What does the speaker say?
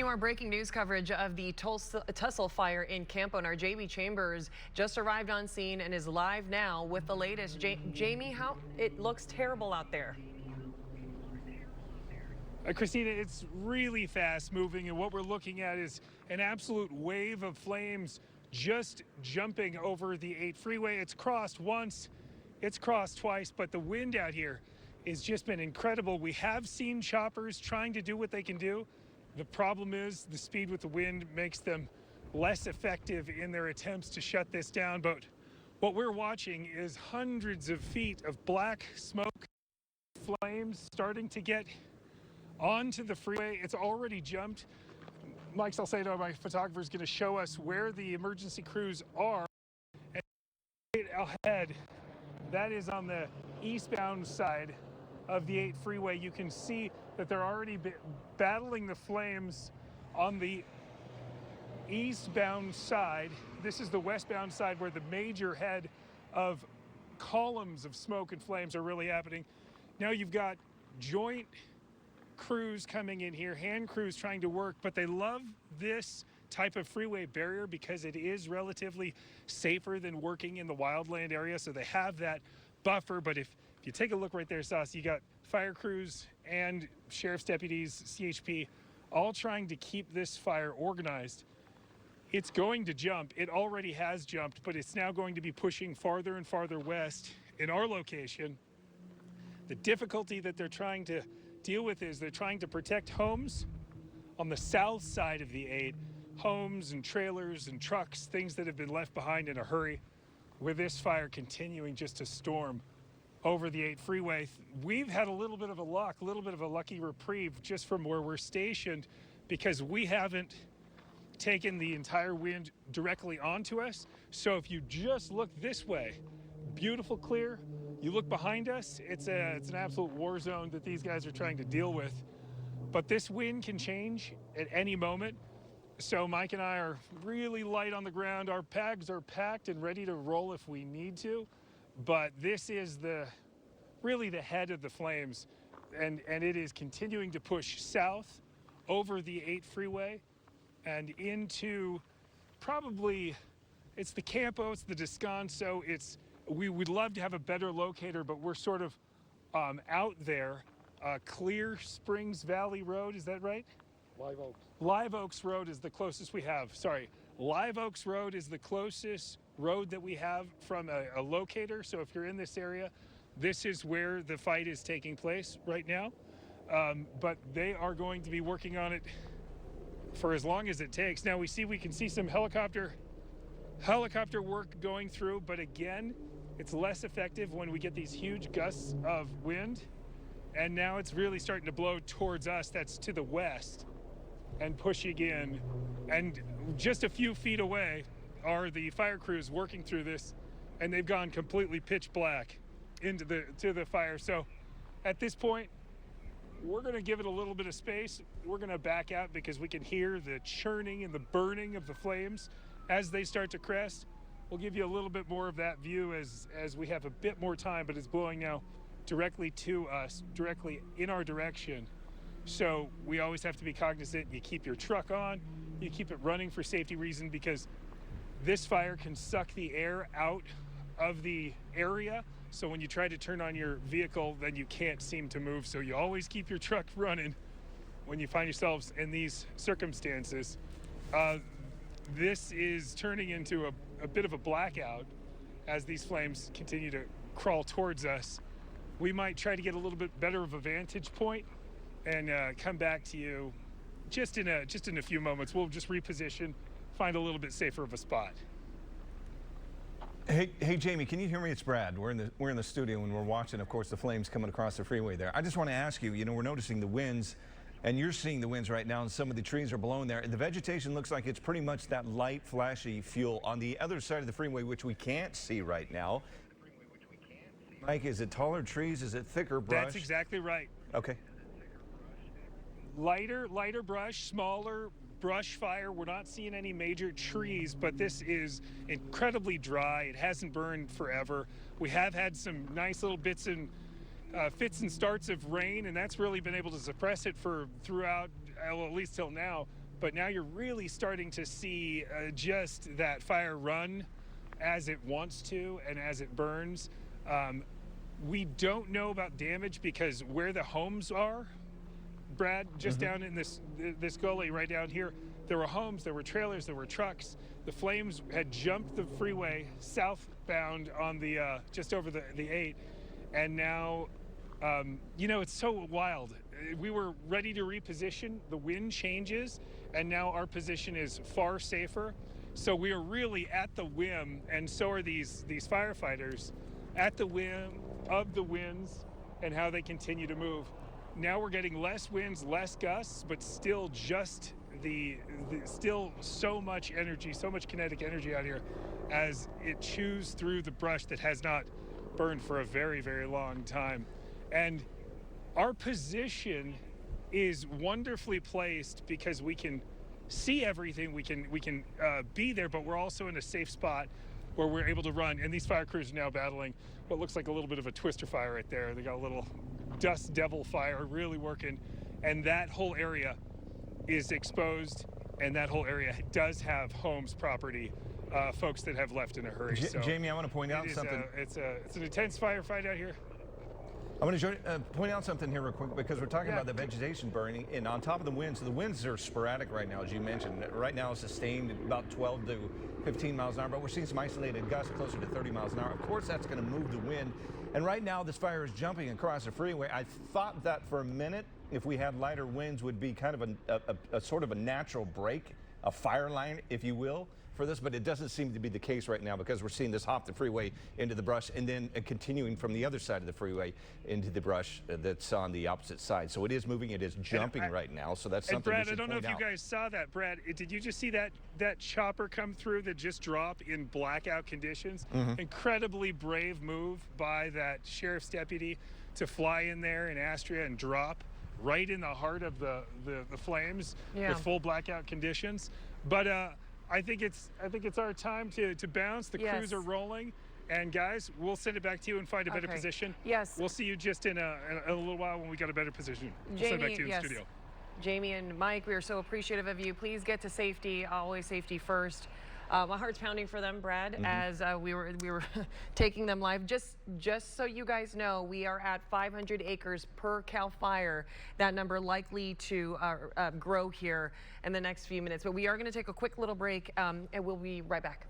you more breaking news coverage of the Tusil fire in Campo. And our Jamie Chambers just arrived on scene and is live now with the latest. Jamie, how it looks terrible out there. Christina, it's really fast moving, and what we're looking at is an absolute wave of flames just jumping over the 8 freeway. It's crossed once, it's crossed twice, but the wind out here has just been incredible. We have seen choppers trying to do what they can do. The problem is the speed with the wind makes them less effective in their attempts to shut this down. But what we're watching is hundreds of feet of black smoke, flames starting to get onto the freeway. It's already jumped. Mike Salcedo, my photographer, is going to show us where the emergency crews are. And right ahead, that is on the eastbound side of the 8 freeway. You can see that they're already battling the flames on the eastbound side. This is the westbound side where the major head of columns of smoke and flames are really happening. Now you've got joint crews coming in here, hand crews trying to work, but they love this type of freeway barrier because it is relatively safer than working in the wildland area, so they have that buffer. But if you take a look right there, Sauce, you got fire crews and sheriff's deputies, CHP, all trying to keep this fire organized. It's going to jump. It already has jumped, but it's now going to be pushing farther and farther west in our location. The difficulty that they're trying to deal with is they're trying to protect homes on the south side of the 8, homes and trailers and trucks, things that have been left behind in a hurry, with this fire continuing just to storm over the 8 freeway. We've had a little bit of a lucky reprieve just from where we're stationed, because we haven't taken the entire wind directly onto us. So if you just look this way, beautiful clear. You look behind us, it's an absolute war zone that these guys are trying to deal with. But this wind can change at any moment. So Mike and I are really light on the ground. Our bags are packed and ready to roll if we need to. But this is really the head of the flames. And it is continuing to push south over the 8 freeway and into probably, it's the Campo, it's the Descanso, we would love to have a better locator, but we're sort of out there. Clear Springs Valley Road, is that right? Live Oaks. Live Oaks Road is the closest we have. Sorry, Live Oaks Road is the closest road that we have from a locator. So if you're in this area, this is where the fight is taking place right now. But they are going to be working on it for as long as it takes. Now we can see some helicopter work going through, but again, it's less effective when we get these huge gusts of wind. And now it's really starting to blow towards us. That's to the west and pushing in. And just a few feet away are the fire crews working through this, and they've gone completely pitch black to the fire. So at this point, we're going to give it a little bit of space. We're going to back out because we can hear the churning and the burning of the flames as they start to crest. We'll give you a little bit more of that view as we have a bit more time, but it's blowing now directly to us, directly in our direction. So we always have to be cognizant. You keep your truck on, you keep it running for safety reasons, because this fire can suck the air out of the area. So when you try to turn on your vehicle, then you can't seem to move. So you always keep your truck running when you find yourselves in these circumstances. This is turning into a bit of a blackout as these flames continue to crawl towards us. We might try to get a little bit better of a vantage point and come back to you just in a few moments. We'll just reposition, find a little bit safer of a spot. Hey, Jamie, can you hear me? It's Brad. We're in the studio and we're watching, of course, the flames coming across the freeway there. I just want to ask you, we're noticing the winds, and you're seeing the winds right now, and some of the trees are blowing there. The vegetation looks like it's pretty much that light, flashy fuel on the other side of the freeway, which we can't see right now. Mike, is it taller trees? Is it thicker brush? That's exactly right. Okay. Lighter brush, smaller brush fire. We're not seeing any major trees, but this is incredibly dry. It hasn't burned forever. We have had some nice little bits and fits and starts of rain, and that's really been able to suppress it throughout, well, at least till now. but now you're really starting to see just that fire run as it wants to and as it burns. We don't know about damage because where the homes are, Brad, just down in this gully right down here, there were homes, there were trailers, there were trucks. The flames had jumped the freeway southbound on the just over the 8, and now, you know, it's so wild. We were ready to reposition, the wind changes, and now our position is far safer. So we are really at the whim, and so are these firefighters, at the whim of the winds and how they continue to move. Now we're getting less winds, less gusts, but still just still so much energy, so much kinetic energy out here as it chews through the brush that has not burned for a very, very long time. And our position is wonderfully placed because we can see everything, we can be there, but we're also in a safe spot where we're able to run. And these fire crews are now battling what looks like a little bit of a twister fire right there. They got a little dust devil fire really working, and that whole area is exposed, and that whole area does have homes, property, folks that have left in a hurry. So Jamie, I want to point out something. It's an intense firefight out here. I want to point out something here real quick because we're talking about the vegetation burning, and on top of the winds are sporadic right now, as you mentioned. Right now, sustained about 12 to 15 miles an hour, but we're seeing some isolated gusts closer to 30 miles an hour. Of course, that's going to move the wind. And right now, this fire is jumping across the freeway. I thought that for a minute, if we had lighter winds, would be kind of a sort of a natural break, a fire line, if you will, for this, but it doesn't seem to be the case right now because we're seeing this hop the freeway into the brush and then continuing from the other side of the freeway into the brush that's on the opposite side. So it is moving, it is jumping right now. So that's something Brad, we should I don't know if you guys saw that. Brad, did you just see that chopper come through that just dropped in blackout conditions? Incredibly brave move by that sheriff's deputy to fly in there in Astria and drop right in the heart of the flames with full blackout conditions. But I think it's our time to bounce. The crews are rolling, and guys, we'll send it back to you and find a better position. Yes. We'll see you just in a little while when we got a better position. We'll send it back to you in the studio. Jamie and Mike, we are so appreciative of you. Please get to safety. Always safety first. My heart's pounding for them, Brad, as we were taking them live. Just so you guys know, we are at 500 acres per CAL FIRE. That number likely to grow here in the next few minutes. But we are going to take a quick little break, and we'll be right back.